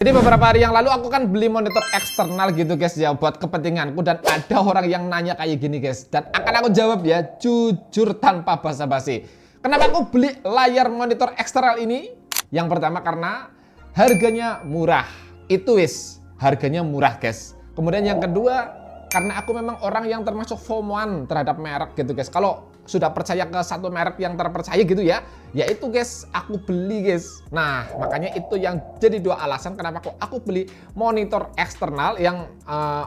Jadi beberapa hari yang lalu aku kan beli monitor eksternal gitu guys ya buat kepentinganku, dan ada orang yang nanya kayak gini guys, dan akan aku jawab ya jujur tanpa basa-basi. Kenapa aku beli layar monitor eksternal ini? Yang pertama karena harganya murah. Itu harganya murah guys. Kemudian yang kedua karena aku memang orang yang termasuk FOMO-an terhadap merek gitu guys. Kalau sudah percaya ke satu merek yang terpercaya gitu ya itu guys aku beli guys. Nah makanya itu yang jadi dua alasan kenapa aku beli monitor eksternal yang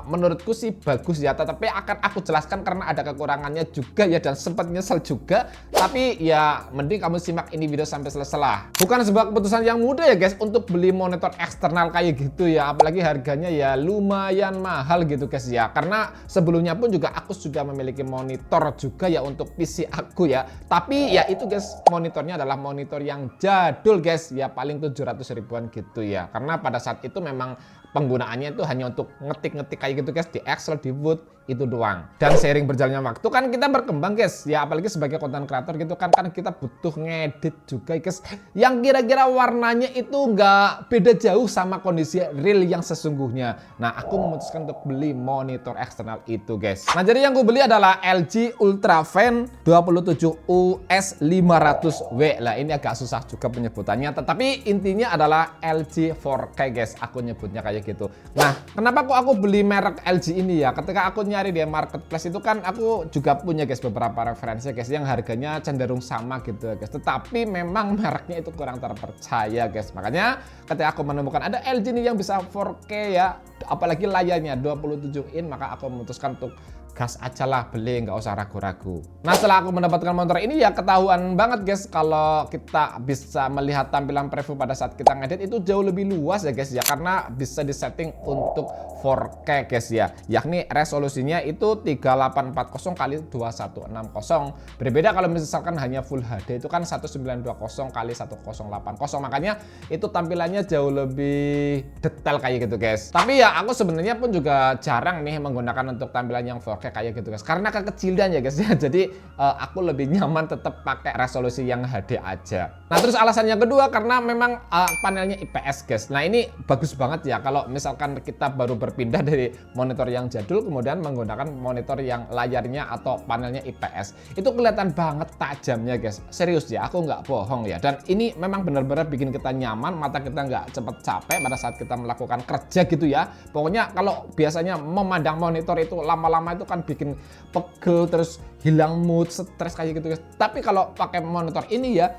menurutku sih bagus ya, tetapi akan aku jelaskan karena ada kekurangannya juga ya, dan sempat nyesel juga. Tapi ya mending kamu simak ini video sampai selesai lah. Bukan sebuah keputusan yang mudah ya guys untuk beli monitor eksternal kayak gitu ya, apalagi harganya ya lumayan mahal gitu guys ya. Karena sebelumnya pun juga aku sudah memiliki monitor juga ya untuk PC aku ya, tapi ya itu guys monitornya adalah monitor yang jadul guys ya, paling 700 ribuan gitu ya, karena pada saat itu memang penggunaannya itu hanya untuk ngetik-ngetik kayak gitu guys di Excel, di Word itu doang. Dan seiring berjalannya waktu kan kita berkembang guys ya, apalagi sebagai content creator gitu kan kita butuh ngedit juga guys yang kira-kira warnanya itu nggak beda jauh sama kondisi real yang sesungguhnya. Nah aku memutuskan untuk beli monitor eksternal itu guys. Nah jadi yang gue beli adalah LG Ultrafan 27 US 500W. Lah ini agak susah juga penyebutannya, tetapi intinya adalah LG 4K guys, aku nyebutnya kayak gitu. Nah kenapa kok aku beli merek LG ini ya? Ketika aku nyari di marketplace itu kan aku juga punya guys beberapa referensi guys yang harganya cenderung sama gitu guys, tetapi memang mereknya itu kurang terpercaya guys. Makanya ketika aku menemukan ada LG nih yang bisa 4K ya, apalagi layarnya 27 in, maka aku memutuskan untuk gas aja lah beli, nggak usah ragu-ragu. Nah setelah aku mendapatkan monitor ini ya ketahuan banget guys kalau kita bisa melihat tampilan preview pada saat kita ngedit itu jauh lebih luas ya guys ya, karena bisa disetting untuk 4K guys ya, yakni resolusinya itu 3840 x 2160. Berbeda kalau misalkan hanya Full HD itu kan 1920 x 1080, makanya itu tampilannya jauh lebih detail kayak gitu guys. Tapi ya aku sebenarnya pun juga jarang nih menggunakan untuk tampilan yang 4K kayak gitu guys, karena kekecilan ya guys ya. Jadi aku lebih nyaman tetap pakai resolusi yang HD aja. Nah terus alasan yang kedua karena memang panelnya IPS guys. Nah ini bagus banget ya kalau misalkan kita baru berpindah dari monitor yang jadul kemudian menggunakan monitor yang layarnya atau panelnya IPS, itu kelihatan banget tajamnya guys. Serius ya, aku nggak bohong ya. Dan ini memang benar-benar bikin kita nyaman, mata kita nggak cepet capek pada saat kita melakukan kerja gitu ya. Pokoknya kalau biasanya memandang monitor itu lama-lama itu kan bikin pegel, terus hilang mood, stres kayak gitu guys. Tapi kalau pakai monitor ini ya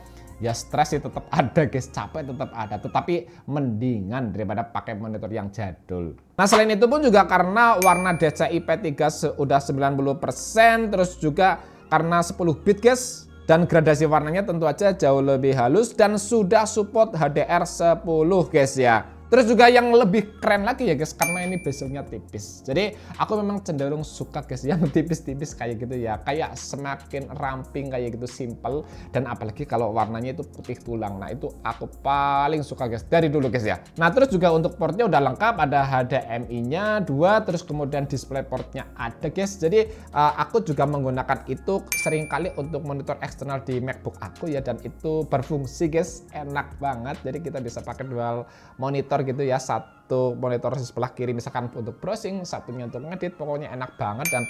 stres sih tetap ada guys, capek tetap ada, tetapi mendingan daripada pakai monitor yang jadul. Nah selain itu pun juga karena warna DCI P3 udah 90%, terus juga karena 10 bit guys, dan gradasi warnanya tentu aja jauh lebih halus dan sudah support HDR10 guys ya. Terus juga yang lebih keren lagi ya guys, karena ini bezelnya tipis. Jadi aku memang cenderung suka guys yang tipis-tipis kayak gitu ya, kayak semakin ramping kayak gitu, simple. Dan apalagi kalau warnanya itu putih tulang, nah itu aku paling suka guys dari dulu guys ya. Nah terus juga untuk portnya udah lengkap, ada HDMI-nya 2, terus kemudian display portnya ada guys. Jadi aku juga menggunakan itu seringkali untuk monitor eksternal di MacBook aku ya, dan itu berfungsi guys, enak banget. Jadi kita bisa pakai dual monitor gitu ya, satu monitor di sebelah kiri misalkan untuk browsing, satunya untuk ngedit, pokoknya enak banget. Dan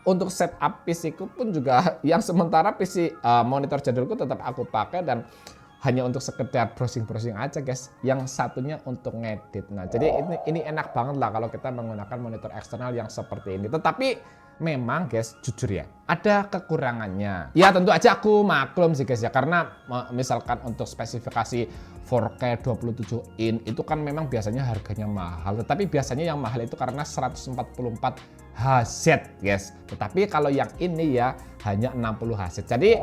untuk setup PC ku pun juga yang sementara PC monitor jadulku tetap aku pakai dan hanya untuk sekedar browsing aja guys, yang satunya untuk ngedit. Nah jadi ini enak banget lah kalau kita menggunakan monitor eksternal yang seperti ini. Tetapi memang guys jujur ya ada kekurangannya. Ya tentu aja aku maklum sih guys ya, karena misalkan untuk spesifikasi 4K 27 in itu kan memang biasanya harganya mahal. Tetapi biasanya yang mahal itu karena 144 Hz guys. Tetapi kalau yang ini ya hanya 60 Hz. Jadi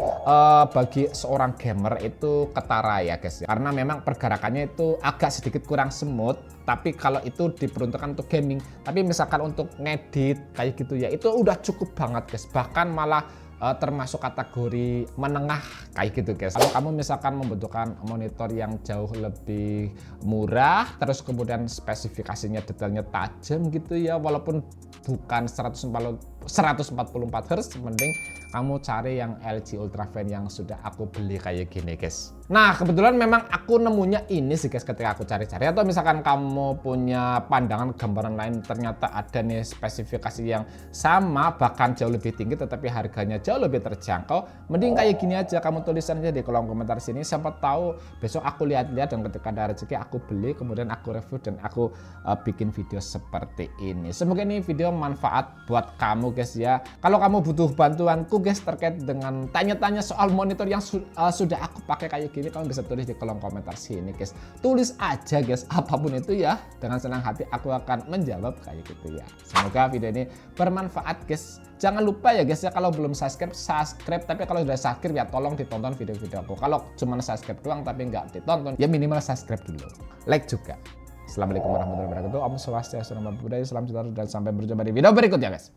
bagi seorang gamer itu ketara ya guys ya. Karena memang pergerakannya itu agak sedikit kurang smooth. Tapi kalau itu diperuntukkan untuk gaming, tapi misalkan untuk ngedit kayak gitu ya, itu udah cukup banget guys. Bahkan malah termasuk kategori menengah kayak gitu guys. Kalau kamu misalkan membutuhkan monitor yang jauh lebih murah, terus kemudian spesifikasinya detailnya tajam gitu ya, walaupun bukan 144 Hz, mending kamu cari yang LG Ultravan yang sudah aku beli kayak gini guys. Nah kebetulan memang aku nemunya ini sih guys ketika aku cari-cari, atau misalkan kamu punya pandangan gambaran lain ternyata ada nih spesifikasi yang sama bahkan jauh lebih tinggi tetapi harganya jauh lebih terjangkau, mending kayak gini aja kamu tulisan aja di kolom komentar sini, siapa tahu besok aku lihat-lihat dan ketika ada rezeki aku beli kemudian aku review dan aku bikin video seperti ini. Semoga ini video manfaat buat kamu guys ya. Kalau kamu butuh bantuanku guys terkait dengan tanya-tanya soal monitor yang sudah aku pakai kayak gini, kamu bisa tulis di kolom komentar sini guys. Tulis aja guys apapun itu ya, dengan senang hati aku akan menjawab kayak gitu ya. Semoga video ini bermanfaat guys. Jangan lupa ya guys ya, kalau belum subscribe, tapi kalau sudah subscribe ya tolong ditonton video-video aku. Kalau cuma subscribe doang tapi nggak ditonton ya minimal subscribe dulu, like juga. Assalamualaikum warahmatullahi wabarakatuh. Om Swastiastu, Namo Buddhaya, salam sejahtera dan sampai berjumpa di video berikutnya guys.